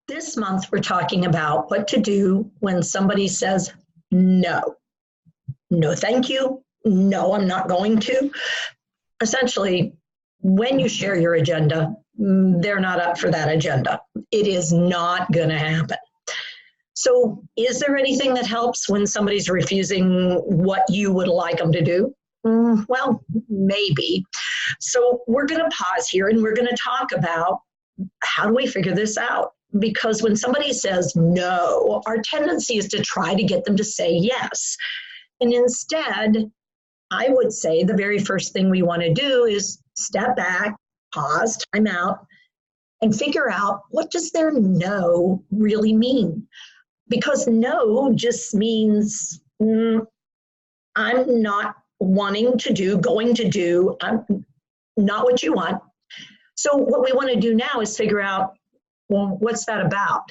This month, we're talking about what to do when somebody says no. No, thank you. No, I'm not going to. Essentially, when you share your agenda, they're not up for that agenda. It is not going to happen. So is there anything that helps when somebody's refusing what you would like them to do? Well, maybe. So we're going to pause here and we're going to talk about how do we figure this out? Because when somebody says no, our tendency is to try to get them to say yes. And instead, I would say the very first thing we want to do is step back, pause, time out, and figure out what does their no really mean? Because no just means I'm not wanting to do, going to do, I'm not what you want. So what we want to do now is figure out, well, what's that about?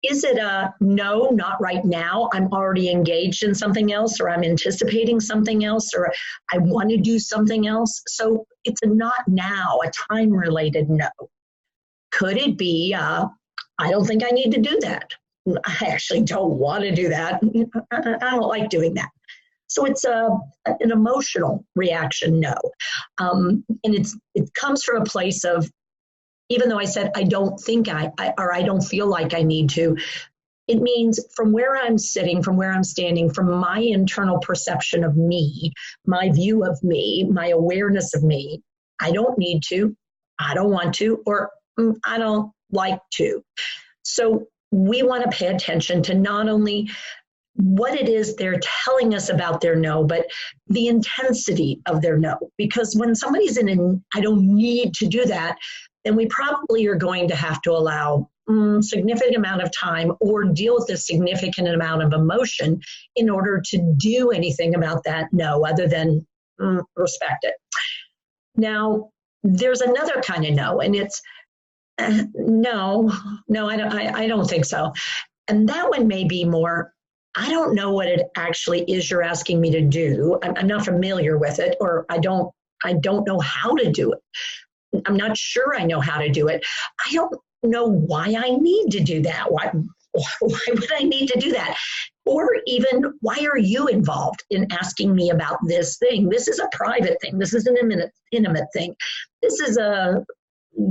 Is it a no, not right now, I'm already engaged in something else, or I'm anticipating something else, or I want to do something else? So it's a not now, a time-related no. Could it be, I don't think I need to do that. I actually don't want to do that. I don't like doing that. So it's an emotional reaction, no. And it comes from a place of, even though I said I don't think or I don't feel like I need to, it means from where I'm sitting, from where I'm standing, from my internal perception of me, my view of me, my awareness of me, I don't need to, I don't want to, or I don't like to. So we want to pay attention to not only what it is they're telling us about their no, but the intensity of their no. Because when somebody's in an I don't need to do that, then we probably are going to have to allow significant amount of time or deal with a significant amount of emotion in order to do anything about that no, other than respect it. Now, there's another kind of no, and it's no, I don't think so. And that one may be more, I don't know what it actually is you're asking me to do. I'm not familiar with it, or I don't know how to do it. I'm not sure I know how to do it. I don't know why I need to do that. Why would I need to do that? Or even, why are you involved in asking me about this thing? This is a private thing. This is an intimate thing. This is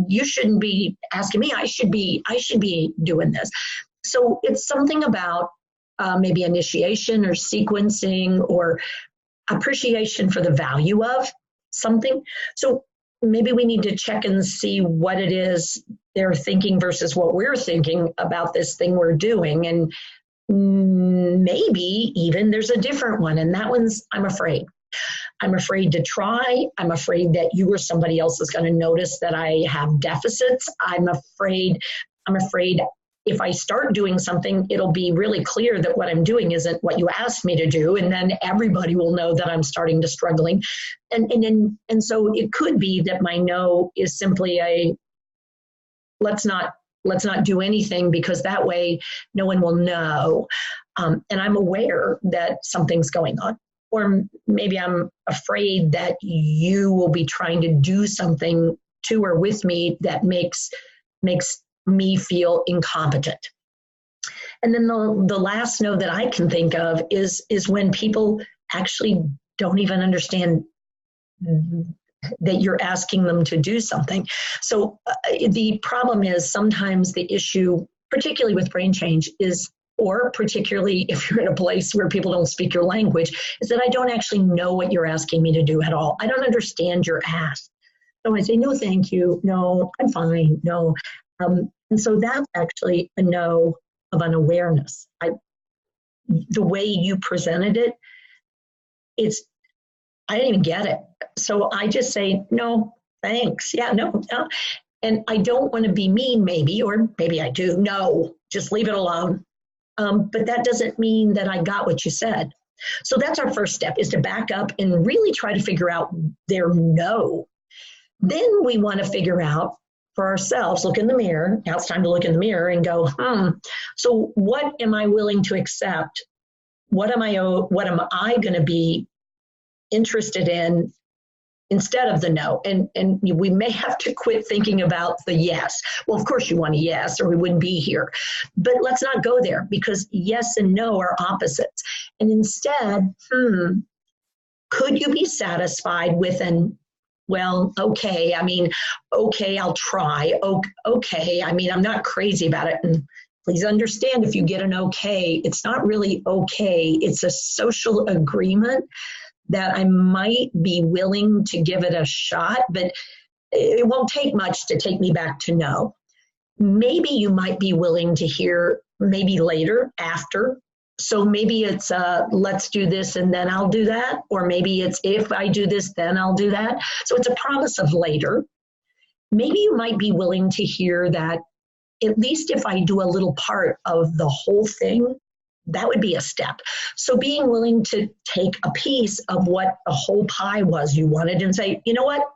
you shouldn't be asking me. I should be doing this. So it's something about maybe initiation or sequencing or appreciation for the value of something. So maybe we need to check and see what it is they're thinking versus what we're thinking about this thing we're doing. And maybe even there's a different one. And that one's, I'm afraid. I'm afraid to try. I'm afraid that you or somebody else is going to notice that I have deficits. I'm afraid if I start doing something, it'll be really clear that what I'm doing isn't what you asked me to do. And then everybody will know that I'm starting to struggling. And so it could be that my no is simply a, let's not do anything, because that way no one will know. And I'm aware that something's going on. Or maybe I'm afraid that you will be trying to do something to or with me that makes me feel incompetent. And then the last no that I can think of is when people actually don't even understand that you're asking them to do something. So the problem is sometimes the issue, particularly with brain change, is, or particularly if you're in a place where people don't speak your language, is that I don't actually know what you're asking me to do at all. I don't understand your ask. So I say, no, thank you. No, I'm fine. No. And so that's actually a no of unawareness. The way you presented it, I didn't even get it. So I just say, no, thanks. Yeah, no. And I don't want to be mean, maybe, or maybe I do. No, just leave it alone. But that doesn't mean that I got what you said. So that's our first step, is to back up and really try to figure out their no. Then we want to figure out for ourselves, look in the mirror. Now it's time to look in the mirror and go, so what am I willing to accept? What am I going to be interested in instead of the no. And we may have to quit thinking about the yes. Well, of course you want a yes, or we wouldn't be here. But let's not go there, because yes and no are opposites. And instead, could you be satisfied with an, well, okay, I mean, okay, I'll try. Okay, I mean, I'm not crazy about it. And please understand, if you get an okay, it's not really okay. It's a social agreement that I might be willing to give it a shot, but it won't take much to take me back to no. Maybe you might be willing to hear maybe later, after. So maybe it's let's do this and then I'll do that. Or maybe it's if I do this, then I'll do that. So it's a promise of later. Maybe you might be willing to hear that at least if I do a little part of the whole thing, that would be a step. So being willing to take a piece of what the whole pie was you wanted and say, you know what?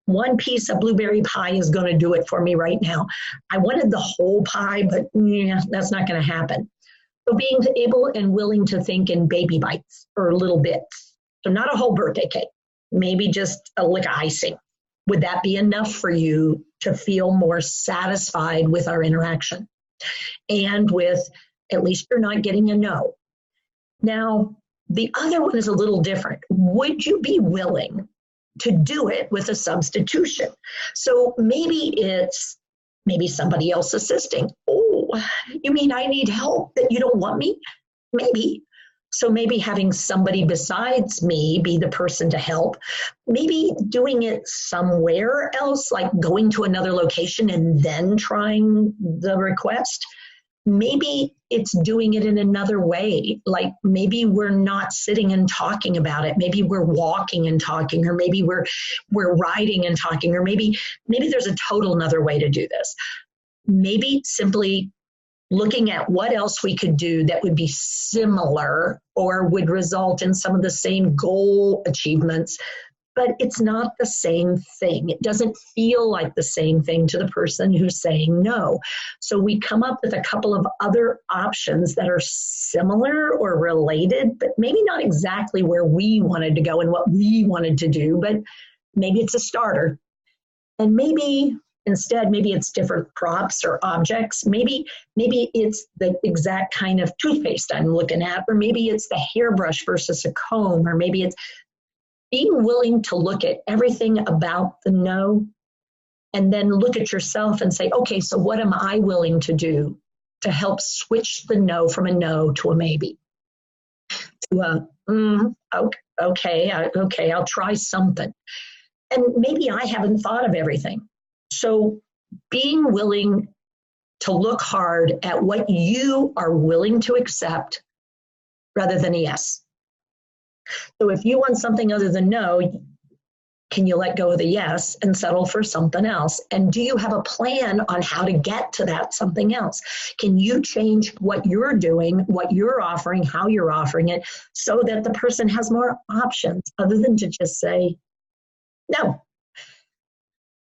One piece of blueberry pie is going to do it for me right now. I wanted the whole pie, but that's not going to happen. So being able and willing to think in baby bites or little bits. So not a whole birthday cake, maybe just a lick of icing. Would that be enough for you to feel more satisfied with our interaction? And with, at least you're not getting a no. Now, the other one is a little different. Would you be willing to do it with a substitution? So maybe somebody else assisting. Oh, you mean I need help that you don't want me? Maybe. So maybe having somebody besides me be the person to help. Maybe doing it somewhere else, like going to another location and then trying the request. Maybe it's doing it in another way. Like maybe we're not sitting and talking about it. Maybe we're walking and talking, or maybe we're riding and talking, or maybe there's a total another way to do this. Maybe simply looking at what else we could do that would be similar or would result in some of the same goal achievements, but it's not the same thing. It doesn't feel like the same thing to the person who's saying no. So we come up with a couple of other options that are similar or related, but maybe not exactly where we wanted to go and what we wanted to do, but maybe it's a starter. And maybe instead, maybe it's different props or objects. Maybe it's the exact kind of toothpaste I'm looking at, or maybe it's the hairbrush versus a comb, or maybe it's being willing to look at everything about the no and then look at yourself and say, okay, so what am I willing to do to help switch the no from a no to a maybe? To a, okay, I'll try something. And maybe I haven't thought of everything. So being willing to look hard at what you are willing to accept rather than a yes. So if you want something other than no, can you let go of the yes and settle for something else? And do you have a plan on how to get to that something else? Can you change what you're doing, what you're offering, how you're offering it, so that the person has more options other than to just say no?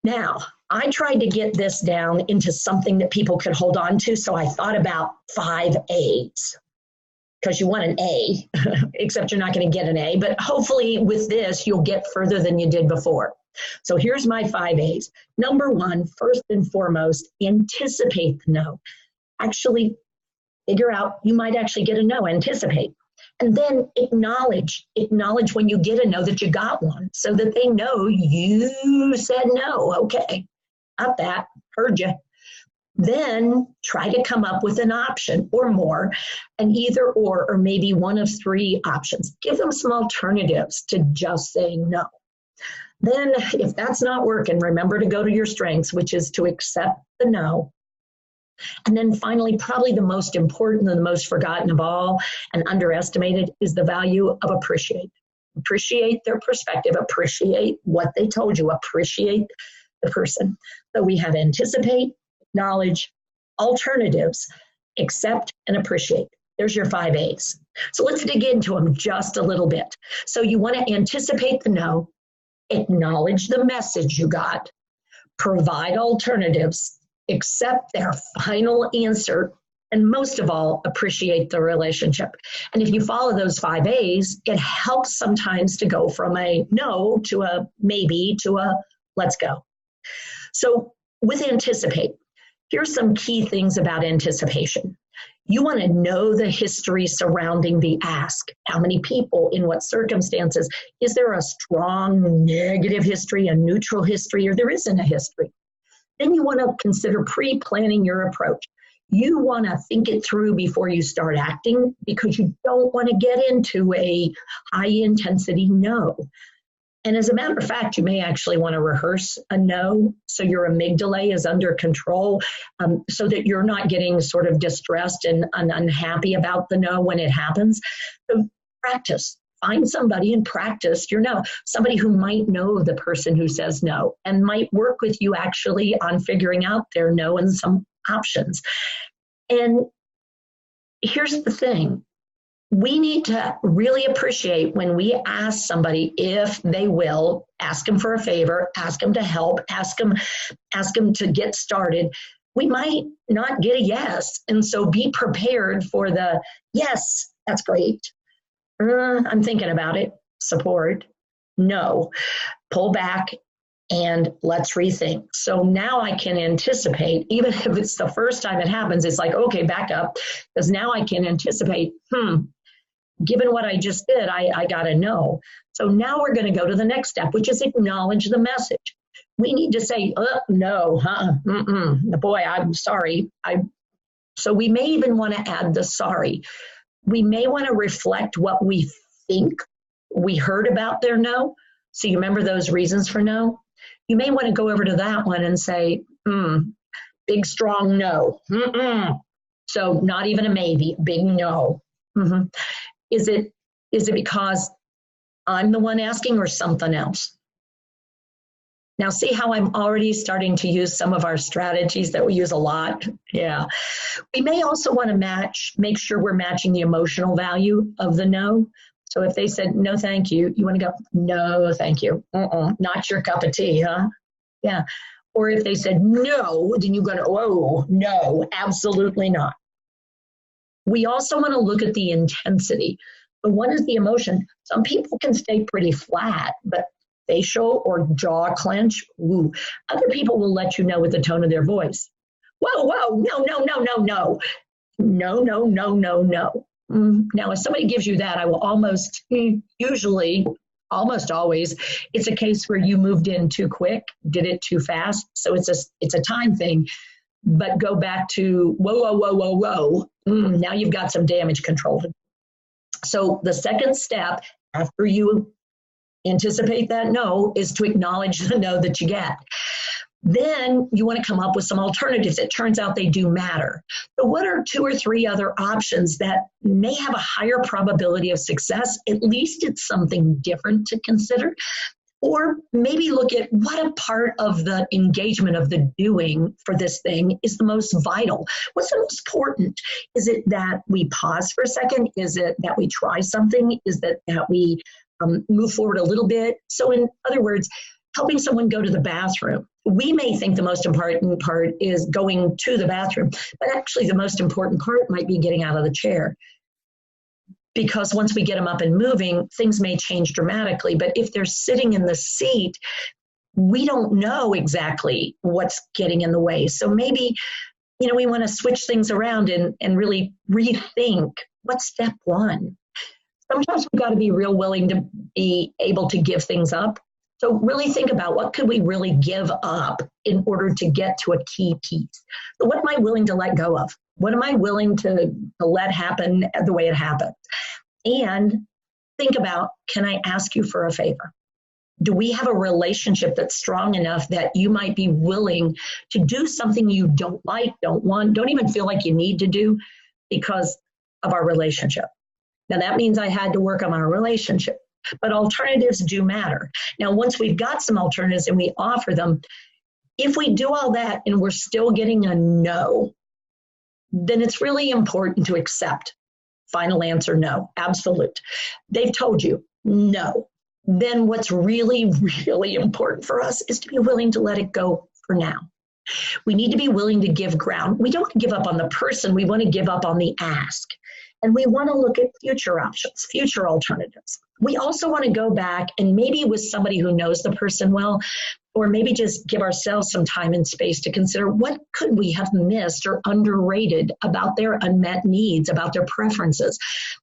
Now, I tried to get this down into something that people could hold on to, so I thought about 5 A's. Because you want an A, except you're not going to get an A. But hopefully with this, you'll get further than you did before. So here's my 5 A's. Number 1, first and foremost, anticipate the no. Actually figure out you might actually get a no, anticipate. And then acknowledge when you get a no that you got one, so that they know you said no. Okay, got that, heard you. Then try to come up with an option or more, an either or maybe one of 3 options. Give them some alternatives to just saying no. Then if that's not working, remember to go to your strengths, which is to accept the no. And then finally, probably the most important and the most forgotten of all and underestimated is the value of appreciate. Appreciate their perspective, appreciate what they told you, appreciate the person. So we have anticipate, acknowledge, alternatives, accept, and appreciate. There's your 5 A's. So let's dig into them just a little bit. So you want to anticipate the no, acknowledge the message you got, provide alternatives, accept their final answer, And most of all, appreciate the relationship. And if you follow those 5 A's, it helps sometimes to go from a no to a maybe to a let's go. So with anticipate, here's some key things about anticipation. You want to know the history surrounding the ask. How many people, in what circumstances? Is there a strong negative history, a neutral history, or there isn't a history? Then you want to consider pre-planning your approach. You want to think it through before you start acting because you don't want to get into a high-intensity no. And as a matter of fact, you may actually want to rehearse a no so your amygdala is under control, so that you're not getting sort of distressed and unhappy about the no when it happens. So practice. Find somebody and practice your no. Somebody who might know the person who says no and might work with you actually on figuring out their no and some options. And here's the thing. We need to really appreciate when we ask somebody if they will, ask them for a favor, ask them to help, ask them to get started. We might not get a yes. And so be prepared for the yes, that's great. I'm thinking about it. Support. No. Pull back and let's rethink. So now I can anticipate, even if it's the first time it happens, it's like, okay, back up, because now I can anticipate, given what I just did, I got to know. So now we're going to go to the next step, which is acknowledge the message. We need to say, no, boy, I'm sorry. So we may even want to add the sorry. We may want to reflect what we think we heard about their no. So you remember those reasons for no? You may want to go over to that one and say, big, strong no. So not even a maybe, big no. Is it because I'm the one asking or something else? Now see how I'm already starting to use some of our strategies that we use a lot? Yeah. We may also want to make sure we're matching the emotional value of the no. So if they said, no, thank you, you want to go, no, thank you. Not your cup of tea, huh? Yeah. Or if they said no, then you go, oh, no, absolutely not. We also want to look at the intensity. So what is the emotion? Some people can stay pretty flat, but facial or jaw clench, ooh. Other people will let you know with the tone of their voice. Whoa, no, no, no, no, no. No, no, no, no, no. Now, if somebody gives you that, I will almost always, it's a case where you moved in too quick, did it too fast. So it's a time thing. But go back to whoa. Now you've got some damage control. So the second step after you anticipate that no is to acknowledge the no that you get. Then you want to come up with some alternatives. It turns out they do matter. So what are 2 or 3 other options that may have a higher probability of success? At least it's something different to consider. Or maybe look at what a part of the engagement of the doing for this thing is the most vital. What's the most important? Is it that we pause for a second? Is it that we try something? Is it that we move forward a little bit? So in other words, helping someone go to the bathroom. We may think the most important part is going to the bathroom, but actually the most important part might be getting out of the chair. Because once we get them up and moving, things may change dramatically. But if they're sitting in the seat, we don't know exactly what's getting in the way. So maybe, we want to switch things around and really rethink what's step one. Sometimes we've got to be real willing to be able to give things up. So really think about what could we really give up in order to get to a key piece. So what am I willing to let go of? What am I willing to let happen the way it happens? And think about, can I ask you for a favor? Do we have a relationship that's strong enough that you might be willing to do something you don't like, don't want, don't even feel like you need to do because of our relationship? Now that means I had to work on our relationship, but alternatives do matter. Now, once we've got some alternatives and we offer them, if we do all that and we're still getting a no, then it's really important to accept. Final answer, no, absolute. They've told you no. Then what's really, really important for us is to be willing to let it go for now. We need to be willing to give ground. We don't want to give up on the person. We want to give up on the ask. And we want to look at future options, future alternatives. We also want to go back and maybe with somebody who knows the person well, or maybe just give ourselves some time and space to consider what could we have missed or underrated about their unmet needs, about their preferences.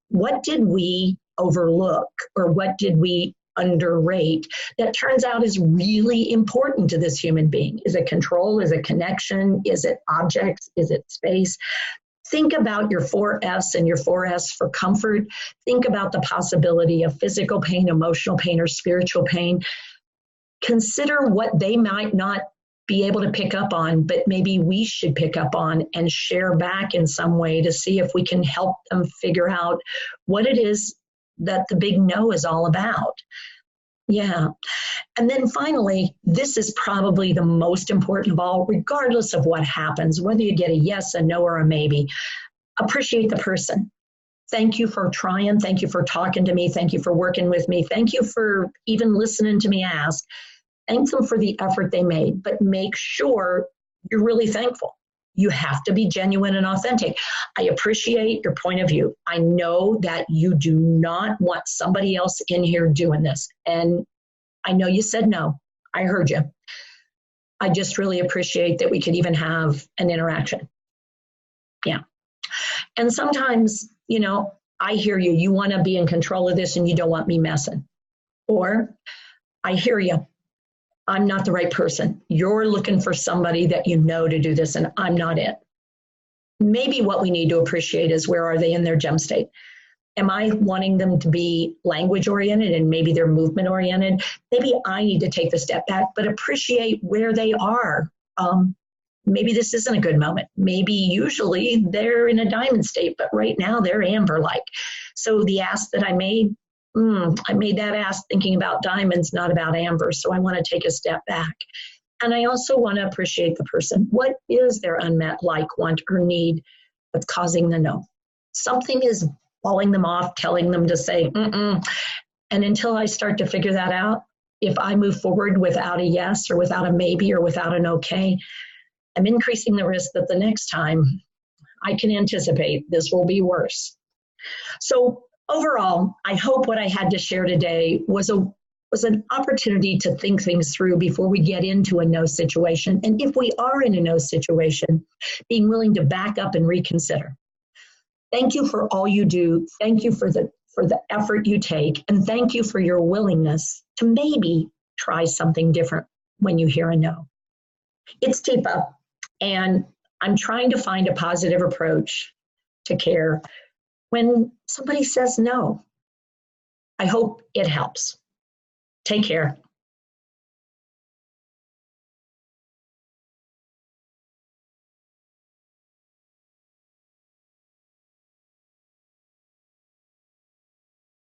What did we overlook or what did we underrate that turns out is really important to this human being? Is it control? Is it connection? Is it objects? Is it space? Think about your 4S and your 4S for comfort. Think about the possibility of physical pain, emotional pain, or spiritual pain. Consider what they might not be able to pick up on, but maybe we should pick up on and share back in some way to see if we can help them figure out what it is that the big no is all about. Yeah. And then finally, this is probably the most important of all, regardless of what happens, whether you get a yes, a no, or a maybe. Appreciate the person. Thank you for trying. Thank you for talking to me. Thank you for working with me. Thank you for even listening to me ask. Thank them for the effort they made, but make sure you're really thankful. You have to be genuine and authentic. I appreciate your point of view. I know that you do not want somebody else in here doing this. And I know you said no. I heard you. I just really appreciate that we could even have an interaction. Yeah. And sometimes, I hear you. You want to be in control of this and you don't want me messing. Or I hear you. I'm not the right person. You're looking for somebody that you know to do this, and I'm not it. Maybe what we need to appreciate is where are they in their gem state? Am I wanting them to be language oriented and maybe they're movement oriented? Maybe I need to take the step back, but appreciate where they are. Maybe this isn't a good moment. Maybe usually they're in a diamond state, but right now they're amber-like. So the ask that I made that ask thinking about diamonds, not about amber. So I want to take a step back. And I also want to appreciate the person. What is their unmet like, want, or need that's causing the no? Something is falling them off, telling them to say, And until I start to figure that out, if I move forward without a yes or without a maybe or without an okay, I'm increasing the risk that the next time I can anticipate this will be worse. So overall, I hope what I had to share today was an opportunity to think things through before we get into a no situation. And if we are in a no situation, being willing to back up and reconsider. Thank you for all you do. Thank you for the effort you take. And thank you for your willingness to maybe try something different when you hear a no. It's Teepa, and I'm trying to find a positive approach to care when somebody says no. I hope it helps. Take care.